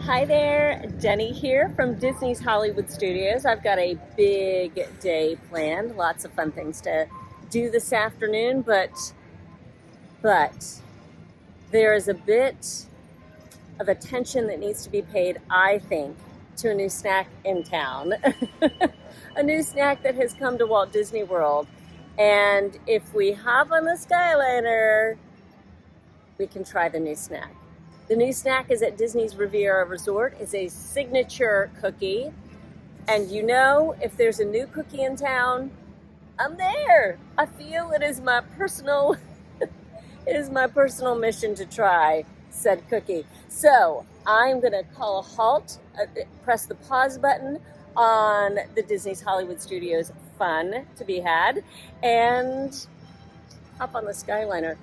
Hi there, Deni here from Disney's Hollywood Studios. I've got a big day planned, lots of fun things to do this afternoon, but there is a bit of attention that needs to be paid, I think, to a new snack in town. A new snack that has come to Walt Disney World. And if we hop on the Skyliner, we can try the new snack. The new snack is at Disney's Riviera Resort. It's a signature cookie. And you know, if there's a new cookie in town, I'm there. I feel it is my personal mission to try said cookie. So I'm gonna call a halt, press the pause button on the Disney's Hollywood Studios fun to be had, and hop on the Skyliner.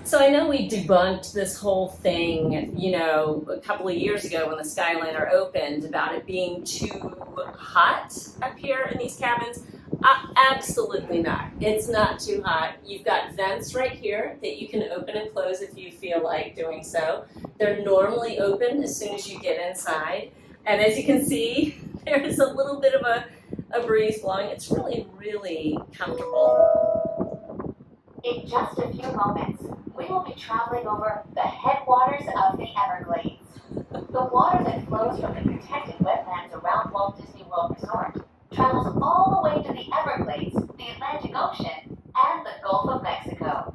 So I know we debunked this whole thing, you know, a couple of years ago when the Skyliner opened about it being too hot up here in these cabins. Absolutely not. It's not too hot. You've got vents right here that you can open and close if you feel like doing so. They're normally open as soon as you get inside. And as you can see, there is a little bit of a breeze blowing. It's really, really comfortable. In just a few moments, we will be traveling over the headwaters of the Everglades. The water that flows from the protected wetlands around Walt Disney World Resort travels all the way to the Everglades, the Atlantic Ocean, and the Gulf of Mexico.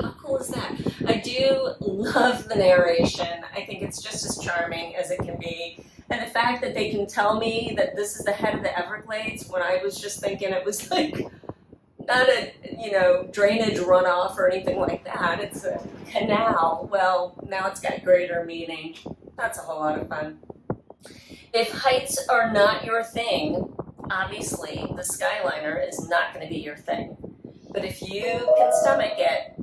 How cool is that? I do love the narration. I think it's just as charming as it can be. And the fact that they can tell me that this is the head of the Everglades when I was just thinking it was like not a, drainage runoff or anything like that. It's a canal. Well, now it's got greater meaning. That's a whole lot of fun. If heights are not your thing, obviously the Skyliner is not going to be your thing. But if you can stomach it,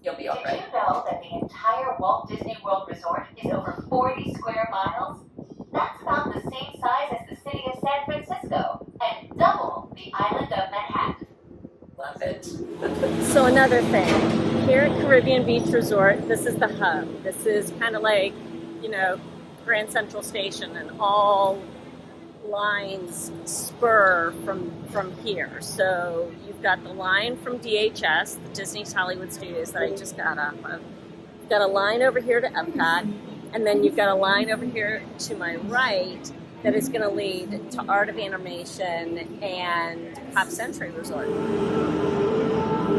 you'll be all right. Did you know that the entire Walt Disney World Resort is over 40 square miles? That's about the same size as the city of San Francisco and double the island of Manhattan. Love it. So another thing, here at Caribbean Beach Resort, this is the hub. This is kind of like, Grand Central Station, and all lines spur from here. So you've got the line from DHS, the Disney's Hollywood Studios that I just got off of. You've got a line over here to Epcot, and then you've got a line over here to my right that is going to lead to Art of Animation and Pop Century Resort.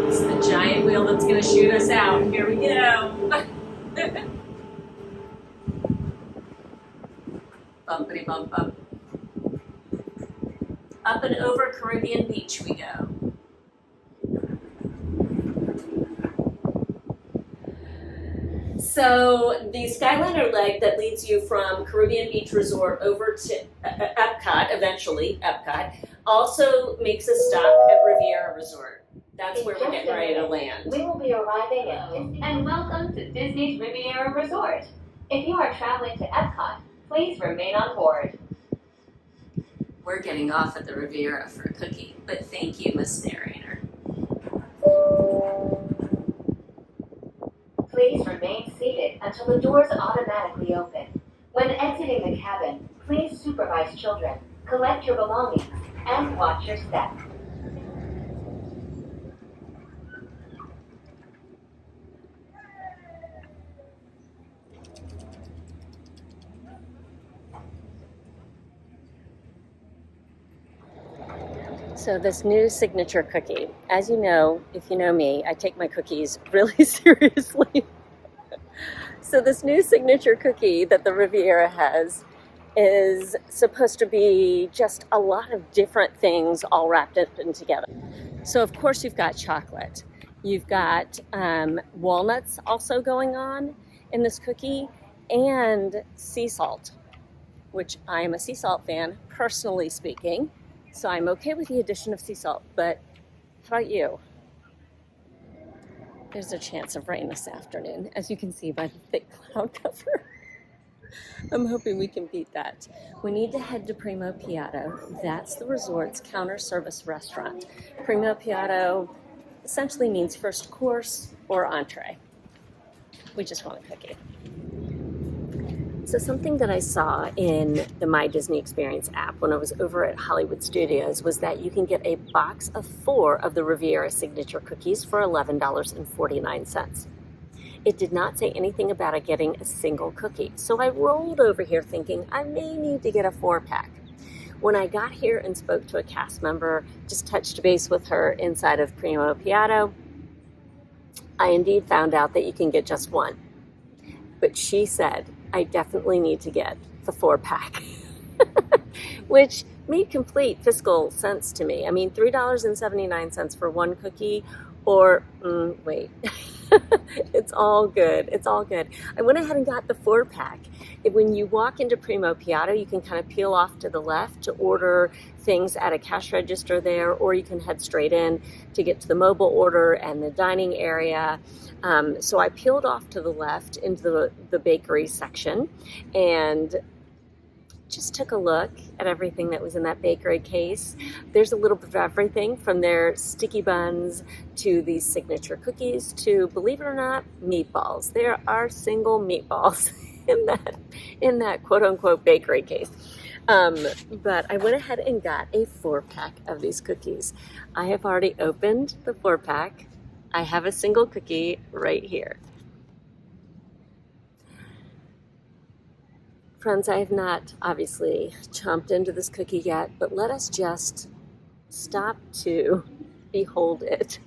It's the giant wheel that's going to shoot us out. Here we go. Bumpity bump up. Up and over Caribbean Beach we go. So the Skyliner leg that leads you from Caribbean Beach Resort over to Epcot, eventually Epcot, also makes a stop at Riviera Resort. That's where we're getting ready to land. We will be arriving at Disney. And welcome to Disney's Riviera Resort. If you are traveling to Epcot, please remain on board. We're getting off at the Riviera for a cookie, but thank you, Miss Narrator. Please remain seated until the doors automatically open. When exiting the cabin, please supervise children, collect your belongings, and watch your step. So this new signature cookie, as you know, if you know me, I take my cookies really seriously. So this new signature cookie that the Riviera has is supposed to be just a lot of different things all wrapped up in together. So of course you've got chocolate. You've got walnuts also going on in this cookie, and sea salt, which I am a sea salt fan, personally speaking. So I'm okay with the addition of sea salt, but how about you? There's a chance of rain this afternoon, as you can see by the thick cloud cover. I'm hoping we can beat that. We need to head to Primo Piatto. That's the resort's counter service restaurant. Primo Piatto essentially means first course or entree. We just want a cookie. So something that I saw in the My Disney Experience app when I was over at Hollywood Studios was that you can get a box of 4 of the Riviera signature cookies for $11.49. It did not say anything about getting a single cookie, so I rolled over here thinking I may need to get a 4-pack. When I got here and spoke to a cast member, just touched base with her inside of Primo Piatto, I indeed found out that you can get just one. But she said, I definitely need to get the 4-pack, which made complete fiscal sense to me. I mean, $3.79 for one cookie, or wait, it's all good. It's all good. I went ahead and got the 4-pack. When you walk into Primo Piatto, you can kind of peel off to the left to order things at a cash register there, or you can head straight in to get to the mobile order and the dining area. So I peeled off to the left into the bakery section and just took a look at everything that was in that bakery case. There's a little bit of everything from their sticky buns to these signature cookies to, believe it or not, meatballs. There are single meatballs in that quote unquote bakery case. But I went ahead and got a 4-pack of these cookies. I have already opened the 4-pack. I have a single cookie right here. Friends, I have not obviously chomped into this cookie yet, but let us just stop to behold it.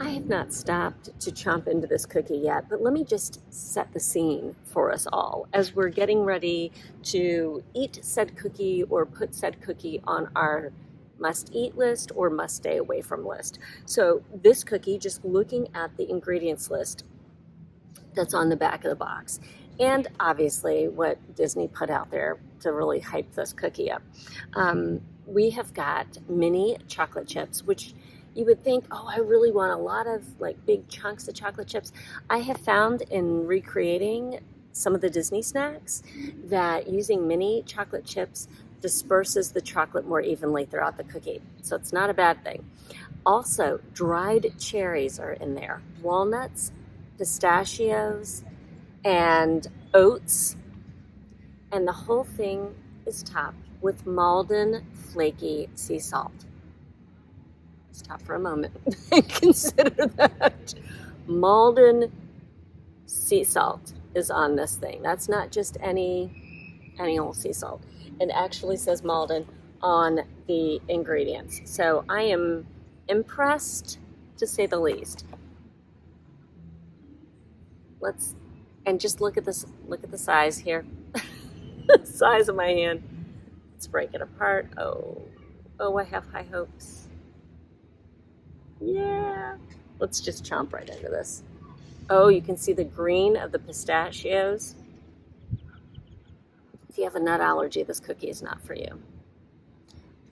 I have not stopped to chomp into this cookie yet, but let me just set the scene for us all as we're getting ready to eat said cookie or put said cookie on our must-eat list or must-stay-away-from list. So this cookie, just looking at the ingredients list that's on the back of the box, and obviously what Disney put out there to really hype this cookie up, we have got mini chocolate chips, which you would think, oh, I really want a lot of like big chunks of chocolate chips. I have found in recreating some of the Disney snacks that using mini chocolate chips disperses the chocolate more evenly throughout the cookie. So it's not a bad thing. Also, dried cherries are in there, walnuts, pistachios, and oats. And the whole thing is topped with Malden flaky sea salt. Stop for a moment and consider that. Malden sea salt is on this thing. That's not just any old sea salt. It actually says Malden on the ingredients. So I am impressed, to say the least. And just look at this. Look at the size here. The size of my hand. Let's break it apart. Oh, I have high hopes. Yeah. Let's just chomp right into this. Oh, you can see the green of the pistachios. If you have a nut allergy, this cookie is not for you.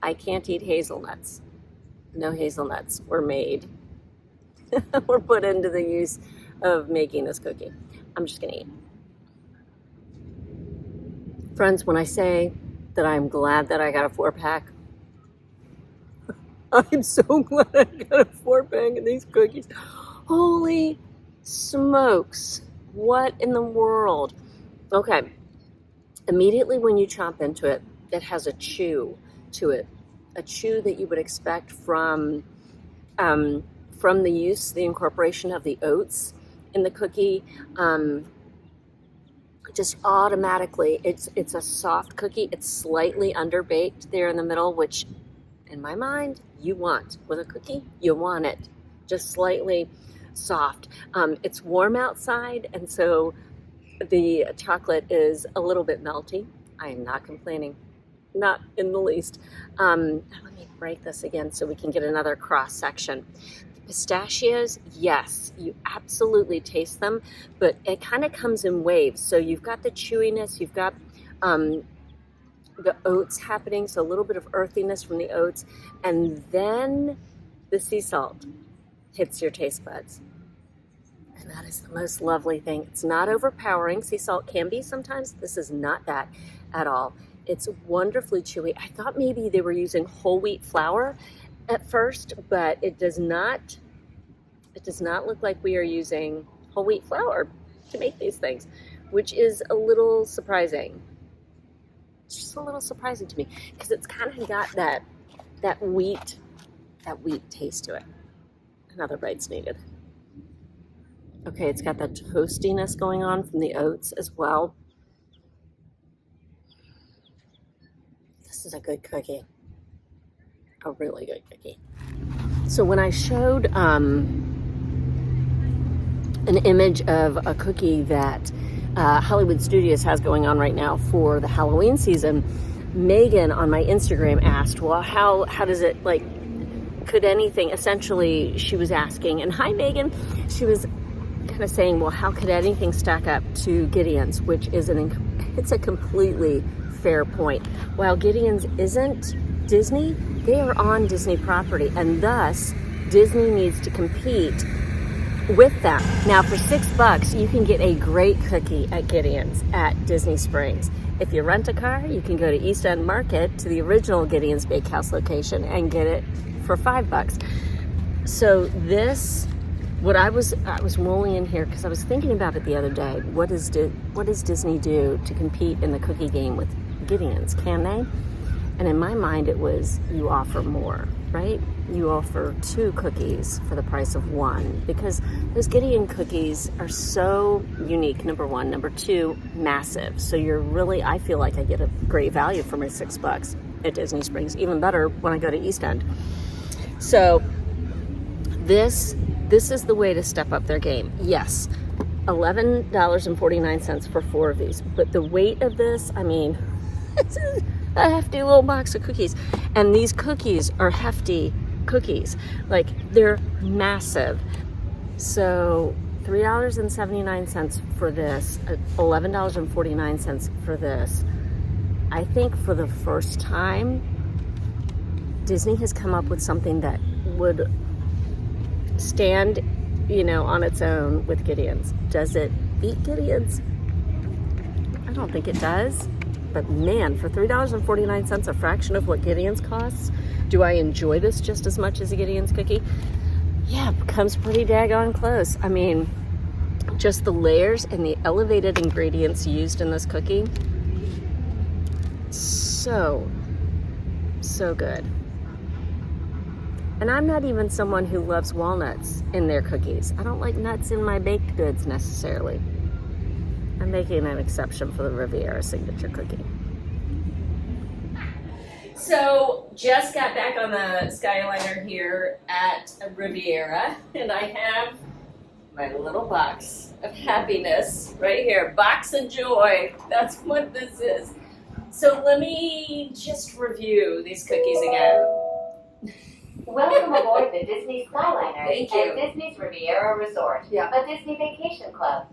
I can't eat hazelnuts. No hazelnuts were made. Were put into the use of making this cookie. I'm just going to eat. Friends, when I say that I'm glad that I got a 4-pack, I'm so glad I got a 4-pack of these cookies. Holy smokes. What in the world? Okay. Immediately when you chomp into it, it has a chew to it. A chew that you would expect from the incorporation of the oats in the cookie. Just automatically, it's a soft cookie. It's slightly underbaked there in the middle, which in my mind, you want. With a cookie, you want it just slightly soft. It's warm outside, and so the chocolate is a little bit melty. I am not complaining, not in the least. Let me break this again so we can get another cross section. Pistachios, yes, you absolutely taste them, but it kind of comes in waves. So you've got the chewiness, you've got the oats happening, so a little bit of earthiness from the oats, and then the sea salt hits your taste buds. And that is the most lovely thing. It's not overpowering. Sea salt can be sometimes. This is not that at all. It's wonderfully chewy. I thought maybe they were using whole wheat flour at first, but it does not look like we are using whole wheat flour to make these things, which is a little surprising. It's just a little surprising to me because it's kind of got that wheat taste to it. Another bite's needed. Okay, it's got that toastiness going on from the oats as well. This is a good cookie. A really good cookie. So when I showed an image of a cookie that Hollywood Studios has going on right now for the Halloween season, Megan on my Instagram asked, well, how does it, like, could anything, essentially she was asking, and hi Megan, she was kind of saying, well, how could anything stack up to Gideon's, which is it's a completely fair point. While Gideon's isn't Disney, they are on Disney property, and thus Disney needs to compete with them. Now for $6, you can get a great cookie at Gideon's at Disney Springs. If you rent a car, you can go to East End Market to the original Gideon's Bakehouse location and get it for $5. So this, what I was rolling in here because I was thinking about it the other day. What does Disney do to compete in the cookie game with Gideon's? Can they? And in my mind, it was you offer more, right? You offer 2 cookies for the price of 1 because those Gideon cookies are so unique, number 1. Number 2, massive. So you're really, I feel like I get a great value for my $6 at Disney Springs, even better when I go to East End. So this is the way to step up their game. Yes, $11.49 for 4 of these, but the weight of this, I mean, it's a hefty little box of cookies. And these cookies are hefty cookies. Like, they're massive. So $3.79 for this, $11.49 for this. I think for the first time, Disney has come up with something that would stand, on its own with Gideon's. Does it beat Gideon's? I don't think it does. But man, for $3.49, a fraction of what Gideon's costs, do I enjoy this just as much as a Gideon's cookie? Yeah, it comes pretty daggone close. I mean, just the layers and the elevated ingredients used in this cookie, so good. And I'm not even someone who loves walnuts in their cookies. I don't like nuts in my baked goods necessarily. I'm making an exception for the Riviera signature cookie. So, just got back on the Skyliner here at Riviera, and I have my little box of happiness right here. Box of joy. That's what this is. So let me just review these cookies again. Welcome aboard the Disney Skyliner Thank you. at Disney's Riviera Resort, Yeah. a Disney vacation club.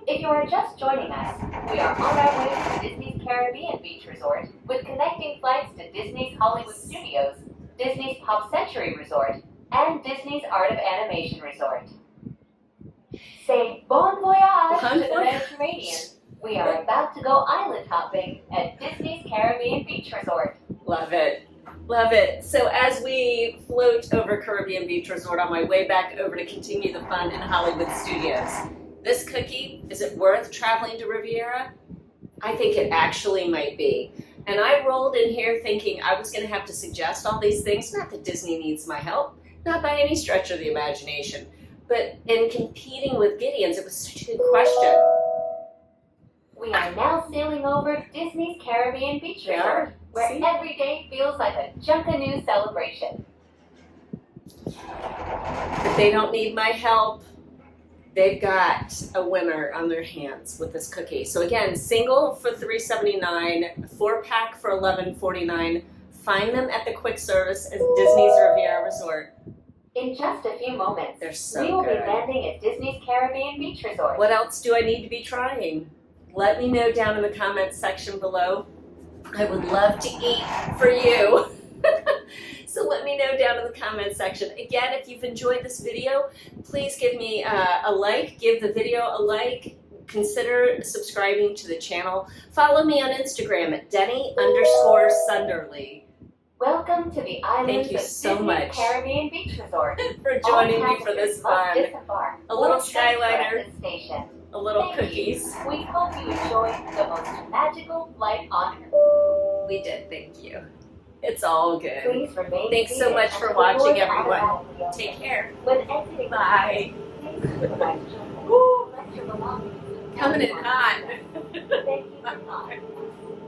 If you are just joining us, we are on our way to Disney's Caribbean Beach Resort with connecting flights to Disney's Hollywood Studios, Disney's Pop Century Resort, and Disney's Art of Animation Resort. Say bon voyage to the Mediterranean. We are about to go island hopping at Disney's Caribbean Beach Resort. Love it. Love it. So as we float over Caribbean Beach Resort on my way back over to continue the fun in Hollywood Studios, this cookie, is it worth traveling to Riviera? I think it actually might be. And I rolled in here thinking I was going to have to suggest all these things. Not that Disney needs my help, not by any stretch of the imagination. But in competing with Gideon's, it was such a good question. We are now sailing over Disney's Caribbean Beach We Resort, are. where See? every day feels like a Junkanoo celebration. But they don't need my help. They've got a winner on their hands with this cookie. So again, single for $3.79, 4-pack for $11.49. Find them at the quick service at Disney's Riviera Resort. In just a few moments, They're so we will good. be landing at Disney's Caribbean Beach Resort. What else do I need to be trying? Let me know down in the comments section below. I would love to eat for you. So let me know down in the comment section. Again, if you've enjoyed this video, please give me a like, give the video a like, consider subscribing to the channel. Follow me on Instagram at Deni_Sunderly. Welcome to the islands Thank you of so Disney much Caribbean Beach Resort. for joining me for this fun. A little or transfer Skyliner, at this station. a little Thank cookies. you. We hope you enjoyed the most magical flight on Earth. We did, thank you. It's all good. Please remain Thanks so seated much for until watching, doors everyone. automatically open. Take care. When exiting the Bye. please supervise children. Let your belongings. Coming in hot. Thank you for calling.